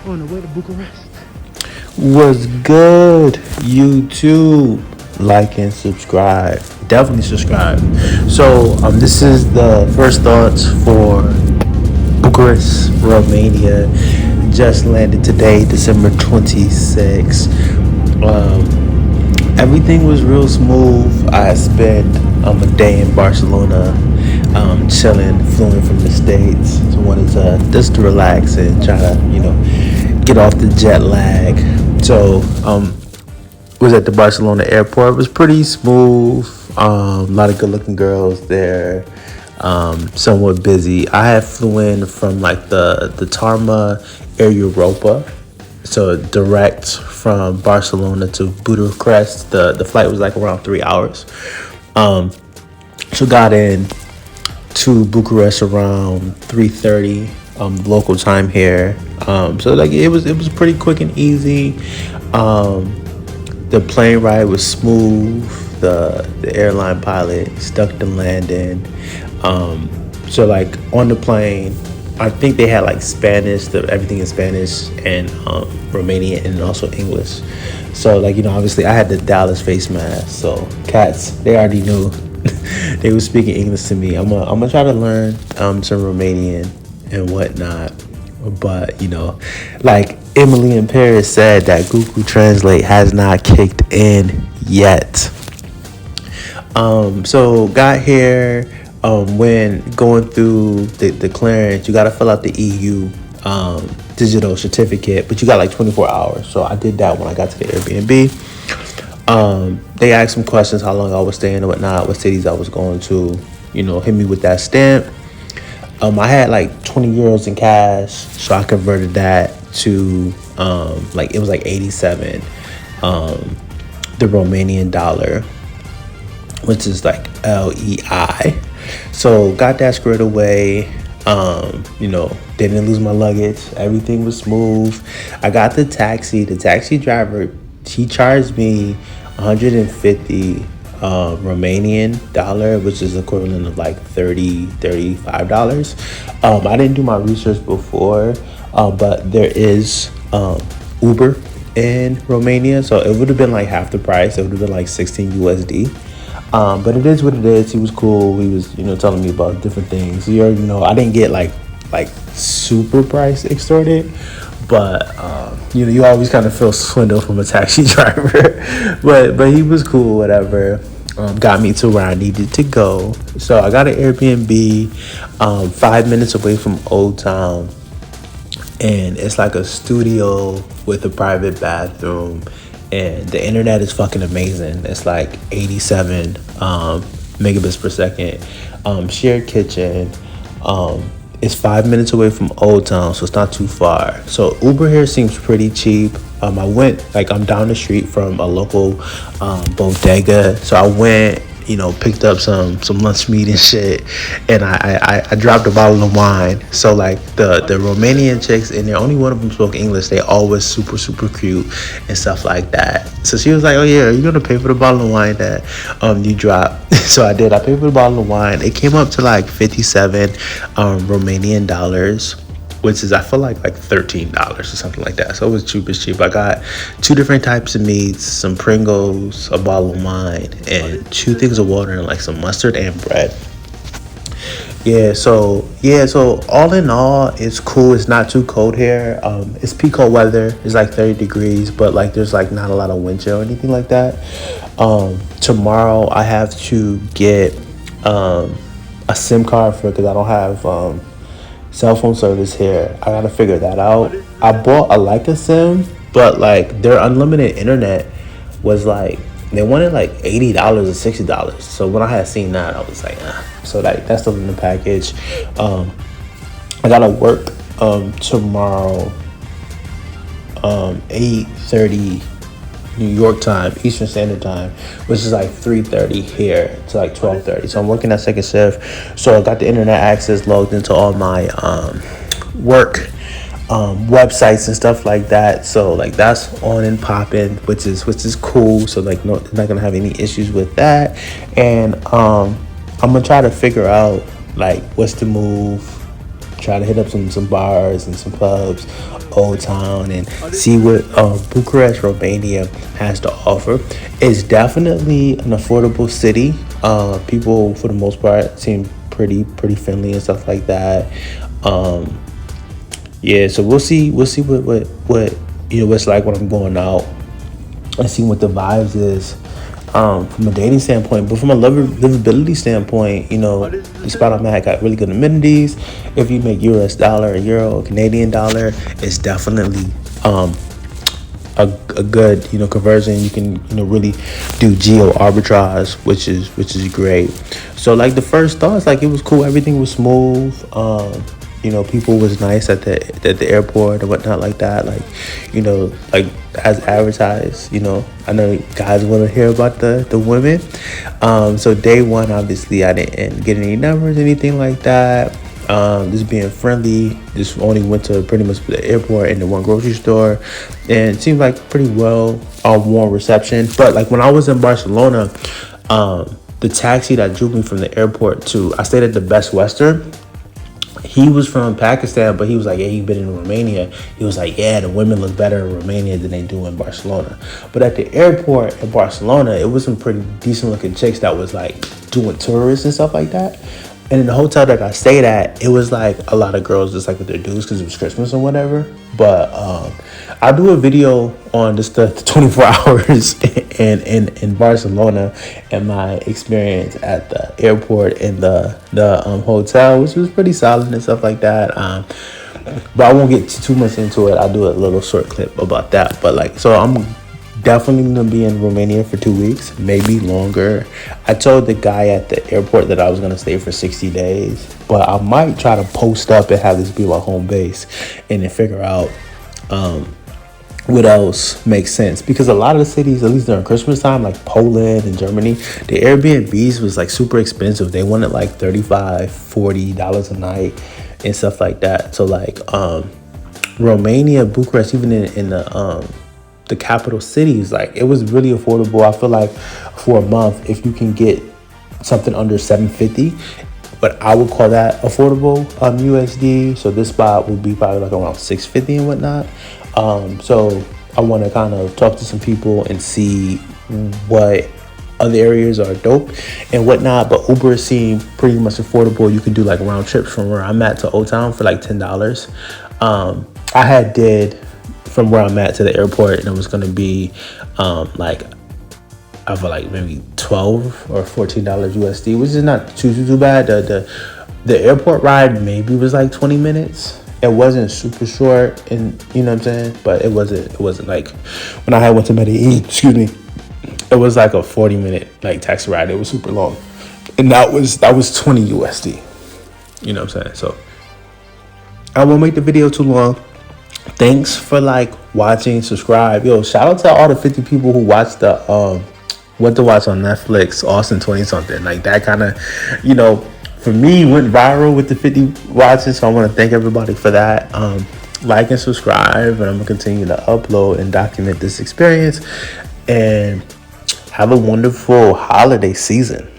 on the way to Bucharest. What's good, YouTube? Like and subscribe. Definitely subscribe. So, this is the first thoughts for Bucharest, Romania. Just landed today, December 26th. Everything was real smooth. I spent a day in Barcelona, chilling, flew in from the States. So wanted to just to relax and try to, get off the jet lag. So, was at the Barcelona airport. It was pretty smooth. A lot of good-looking girls there. Somewhat busy. I had flew in from like the Tarma Air Europa. So direct from Barcelona to Bucharest. The flight was like around 3 hours. So got in to Bucharest around 3:30 local time here. So like it was pretty quick and easy. The plane ride was smooth. The airline pilot stuck the landing. So like on the plane, I think they had like Spanish, everything in Spanish and Romanian and also English. So like, obviously I had the Dallas face mask. So cats, they already knew. They were speaking English to me. I'm gonna try to learn some Romanian and whatnot. But like Emily in Paris said, that Google Translate has not kicked in yet. So got here. When going through the clearance, you got to fill out the EU digital certificate, but you got like 24 hours. So I did that when I got to the Airbnb. They asked some questions, how long I was staying and whatnot, what cities I was going to, hit me with that stamp. I had like 20 euros in cash, so I converted that to like it was like 87 the Romanian dollar, which is like LEI. So got that squared away. Didn't lose my luggage. Everything was smooth. I got the taxi. The taxi driver, he charged me 150 Romanian dollar, which is equivalent of like $35. I didn't do my research before, but there is Uber in Romania, so it would have been like half the price. It would have been like 16 USD. But it is what it is. He was cool. He was, telling me about different things. You already know I didn't get like super price extorted, but you always kind of feel swindled from a taxi driver. but he was cool, whatever. Got me to where I needed to go. So I got an Airbnb 5 minutes away from Old Town, and it's like a studio with a private bathroom. And the internet is fucking amazing. It's like 87 megabits per second. Shared kitchen. It's 5 minutes away from Old Town, so it's not too far. So Uber here seems pretty cheap. I went, like, I'm down the street from a local bodega. So I went, picked up some lunch meat and shit, and I dropped a bottle of wine. So like the Romanian chicks in there, only one of them spoke English. They always super cute and stuff like that. So she was like, "Oh yeah, you're gonna pay for the bottle of wine that you dropped." So I did. I paid for the bottle of wine. It came up to like 57 Romanian dollars, which is I feel like $13 or something like that. So it was cheap. I got 2 different types of meats, some Pringles, a bottle of wine, and 2 things of water and like some mustard and bread. So all in all, it's cool. It's not too cold here. It's Pico weather. It's like 30 degrees, but like there's like not a lot of wind chill or anything like that. Tomorrow I have to get a SIM card because I don't have cell phone service here. I gotta figure that out. I bought a Leica SIM, but like their unlimited internet was like, they wanted like $80 or $60. So when I had seen that, I was like, So that's still in the package. I gotta work tomorrow 8:30 New York time, Eastern Standard Time, which is like 3:30 here to like 12:30. So I'm working that second shift. So I got the internet access logged into all my work websites and stuff like that. So like that's on and popping, which is cool. So like not gonna have any issues with that. And I'm gonna try to figure out like what's the move try to hit up some bars and some pubs, Old Town, and see what Bucharest, Romania has to offer. It's definitely an affordable city. People, for the most part, seem pretty friendly and stuff like that. Yeah, so we'll see what what's like when I'm going out and see what the vibes is from a dating standpoint. But from a livability standpoint, the spot I'm at got really good amenities. If you make US dollar, a euro, a Canadian dollar, it's definitely a good conversion. You can really do geo arbitrage, which is great. So like the first thoughts, like it was cool, everything was smooth. People was nice at the airport and whatnot like that. Like as advertised. I know guys want to hear about the women. So day one, obviously, I didn't get any numbers, anything like that. Just being friendly. Just only went to pretty much the airport and the one grocery store, and it seemed like pretty well warm reception. But like when I was in Barcelona, the taxi that drew me from the airport to, I stayed at the Best Western. He was from Pakistan, but he was like, yeah, he'd been in Romania. He was like, yeah, the women look better in Romania than they do in Barcelona. But at the airport in Barcelona, it was some pretty decent looking chicks that was like doing tourists and stuff like that. And in the hotel that I stayed at, it was like a lot of girls just like with their dudes because it was Christmas or whatever. But I'll do a video on just the 24 hours in Barcelona and my experience at the airport and the hotel, which was pretty solid and stuff like that. But I won't get too much into it. I'll do a little short clip about that. But so I'm definitely gonna be in Romania for 2 weeks, maybe longer. I told the guy at the airport that I was gonna stay for 60 days, but I might try to post up and have this be my home base and then figure out what else makes sense. Because a lot of the cities, at least during Christmas time, like Poland and Germany, the Airbnbs was like super expensive. They wanted like $35-$40 a night and stuff like that. So like Romania, Bucharest, even in the capital cities, like it was really affordable. I feel like for a month, if you can get something under $750, but I would call that affordable USD. So this spot would be probably like around $650 and whatnot. So I want to kind of talk to some people and see what other areas are dope and whatnot. But Uber seemed pretty much affordable. You can do like round trips from where I'm at to Old Town for like $10. I did from where I'm at to the airport, and it was going to be like I feel like maybe $12 or $14 USD, which is not too bad. The airport ride maybe was like 20 minutes. It wasn't super short, and you know what I'm saying, but it wasn't like when I went to Medellin, it was like a 40-minute like taxi ride. It was super long, and that was 20 USD. You know what I'm saying? So I won't make the video too long. Thanks for like watching, subscribe. Yo, shout out to all the 50 people who watched the What to Watch on Netflix, Austin 20 something. Like that kind of, for me went viral with the 50 watching. So I want to thank everybody for that. Like and subscribe, and I'm gonna continue to upload and document this experience. And have a wonderful holiday season.